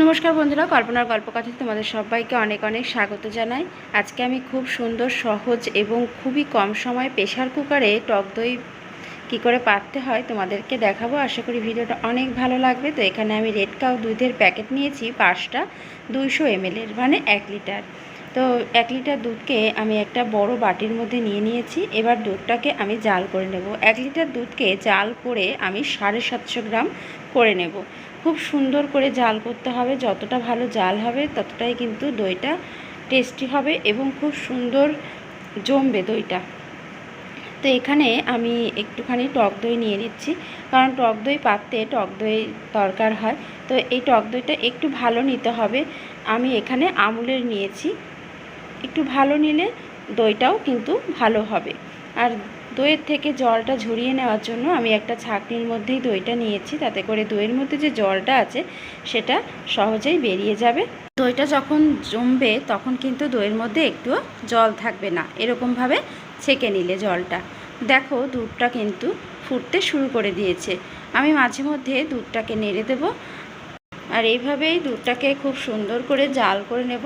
নমস্কার বন্ধুরা, কল্পনার গল্পকথায় তোমাদের সবাইকে অনেক অনেক স্বাগত জানাই। আজকে আমি খুব সুন্দর, সহজ এবং খুবই কম সময়ে প্রেশার কুকারে টক দই কী করে পাততে হয় তোমাদেরকে দেখাবো। আশা করি ভিডিওটা অনেক ভালো লাগবে। তো এখানে আমি রেড কাউ দুধের প্যাকেট নিয়েছি 5টা, 200 ml মানে 1 লিটার। তো 1 লিটার দুধকে আমি একটা বড় বাটির মধ্যে নিয়েছি। এবার দুধটাকে আমি জাল করে নেব। 1 লিটার দুধকে জাল করে আমি 750 গ্রাম করে নেব। খুব সুন্দর করে জাল করতে হবে, যতটা ভালো জাল হবে ততটাই কিন্তু দইটা টেস্টি হবে এবং খুব সুন্দর জমবে দইটা। তো এখানে আমি একটুখানি টক দই নিয়ে নিচ্ছি, কারণ টক দই পাততে টক দই দরকার হয়। তো এই টক দইটা একটু ভালো নিতে হবে। আমি এখানে আমুলের নিয়েছি, একটু ভালো নিলে দইটাও কিন্তু ভালো হবে। আর দইয়ের থেকে জলটা ঝরিয়ে নেওয়ার জন্য আমি একটা ছাঁকনির মধ্যেই দইটা নিয়েছি, তাতে করে দইয়ের মধ্যে যে জলটা আছে সেটা সহজেই বেরিয়ে যাবে। দইটা যখন জমবে তখন কিন্তু দইয়ের মধ্যে একটুও জল থাকবে না, এরকমভাবে ছেঁকে নিলে জলটা। দেখো দুধটা কিন্তু ফুটতে শুরু করে দিয়েছে। আমি মাঝে মধ্যে দুধটাকে নেড়ে দেব, আর এইভাবেই দুধটাকে খুব সুন্দর করে জাল করে নেব।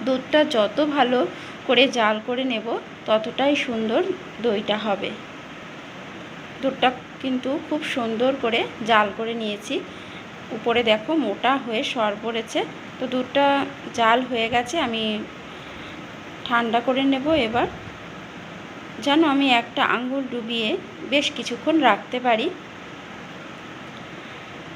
দুধটা যত ভালো করে জাল করে নেব ততটাই সুন্দর দইটা হবে। দুধটা কিন্তু খুব সুন্দর করে জাল করে নিয়েছি। উপরে দেখো মোটা হয়ে সর পড়েছে। তো দুধটা জাল হয়ে গেছে, আমি ঠান্ডা করে নেব এবার, যেন আমি একটা আঙ্গুল ডুবিয়ে বেশ কিছুক্ষণ রাখতে পারি,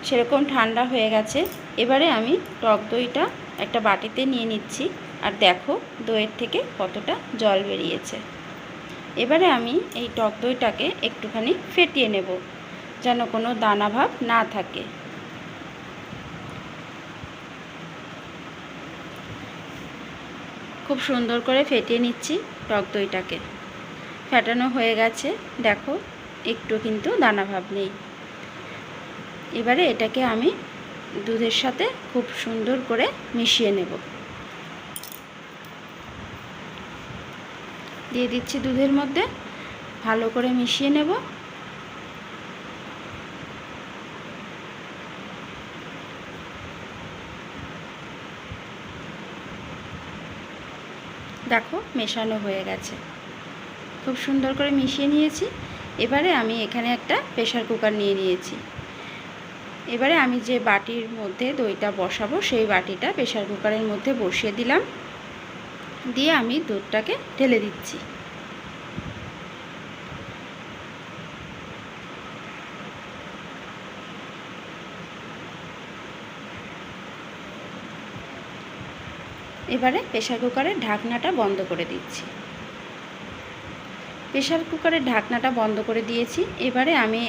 সেরকম ঠান্ডা হয়ে গেছে। এবারে আমি টক দইটা একটা বাটিতে নিয়ে নিচ্ছি, আর দেখো দইয়ের থেকে কতটা জল বেরিয়েছে। এবারে আমি এই টক দইটাকে একটুখানি ফেটিয়ে নেব, যেন কোনো দানা ভাব না থাকে। খুব সুন্দর করে ফেটিয়ে নিচ্ছি টক দইটাকে। ফেটানো হয়ে গেছে, দেখো একটু কিন্তু দানা ভাব নেই। এবারে এটাকে আমি দুধের সাথে খুব সুন্দর করে মিশিয়ে নেব। দিয়ে দিচ্ছি দুধের মধ্যে, ভালো করে মিশিয়ে নেব। দেখো মেশানো হয়ে গেছে, খুব সুন্দর করে মিশিয়ে নিয়েছি। এবারে আমি এখানে একটা প্রেশার কুকার নিয়ে নিয়েছি। এবারে আমি যে বাটির মধ্যে দইটা বসাবো সেই বাটিটা প্রেশার কুকারের মধ্যে বসিয়ে দিলাম, দিয়ে আমি দুধটাকে ঢেলে দিচ্ছি। এবারে প্রেশার কুকারের ঢাকনাটা বন্ধ করে দিচ্ছি। প্রেশার কুকারের ঢাকনাটা বন্ধ করে দিয়েছি। এবারে আমি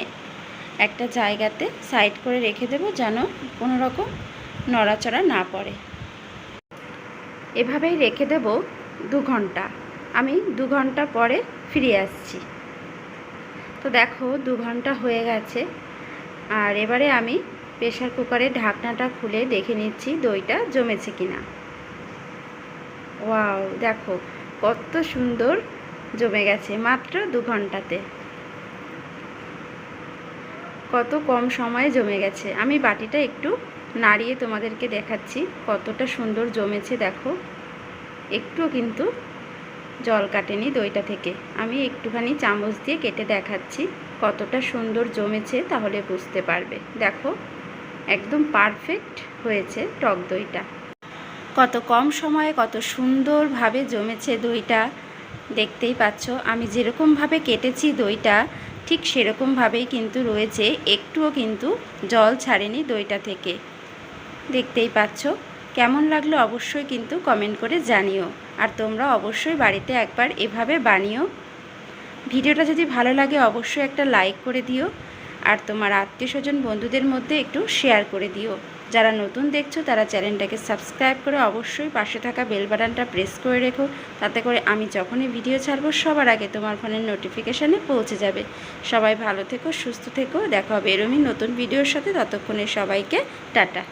একটা জায়গাতে সাইড করে রেখে দেব, যেন কোনো রকম নড়াচড়া না পড়ে। এভাবেই রেখে দেব 2 ঘন্টা। আমি 2 ঘন্টা পরে ফিরে আসছি। তো দেখো 2 ঘন্টা হয়ে গেছে, আর এবারে আমি প্রেশার কুকারের ঢাকনাটা খুলে দেখে নিচ্ছি দইটা জমেছে কিনা। ওয়াও, দেখো কত সুন্দর জমে গেছে মাত্র 2 ঘন্টাতে। কত কম সময়ে জমে গেছে। আমি বাটিটা একটু নাড়িয়ে তোমাদেরকে দেখাচ্ছি কতটা সুন্দর জমেছে। দেখো একটুও কিন্তু জল কাটেনি দইটা থেকে। আমি একটুখানি চামচ দিয়ে কেটে দেখাচ্ছি কতটা সুন্দর জমেছে, তাহলে বুঝতে পারবে। দেখো একদম পারফেক্ট হয়েছে টক দইটা। কত কম সময়ে কত সুন্দরভাবে জমেছে দইটা, দেখতেই পাচ্ছ। আমি যেরকমভাবে কেটেছি দইটা ঠিক সেরকমভাবেই কিন্তু রয়েছে, একটুও কিন্তু জল ছাড়েনি দইটা থেকে। দেখতেই পাচ্ছ। কেমন লাগলো অবশ্যই কিন্তু কমেন্ট করে জানিও, আর তোমরা অবশ্যই বাড়িতে একবার এভাবে বানিও। ভিডিওটা যদি ভালো লাগে অবশ্যই একটা লাইক করে দিও, আর তোমার আত্মীয়স্বজন বন্ধুদের মধ্যে একটু শেয়ার করে দিও। যারা নতুন দেখছো তারা চ্যানেলটাকে সাবস্ক্রাইব করে অবশ্যই পাশে থাকা বেল বাটনটা প্রেস করে রেখো, তাতে করে আমি যখনই ভিডিও ছাড়বো সবার আগে তোমার ফোনের নোটিফিকেশানে পৌঁছে যাবে। সবাই ভালো থেকো, সুস্থ থেকো। দেখা হবে এরকমই নতুন ভিডিওর সাথে। ততক্ষণে সবাইকে টাটা।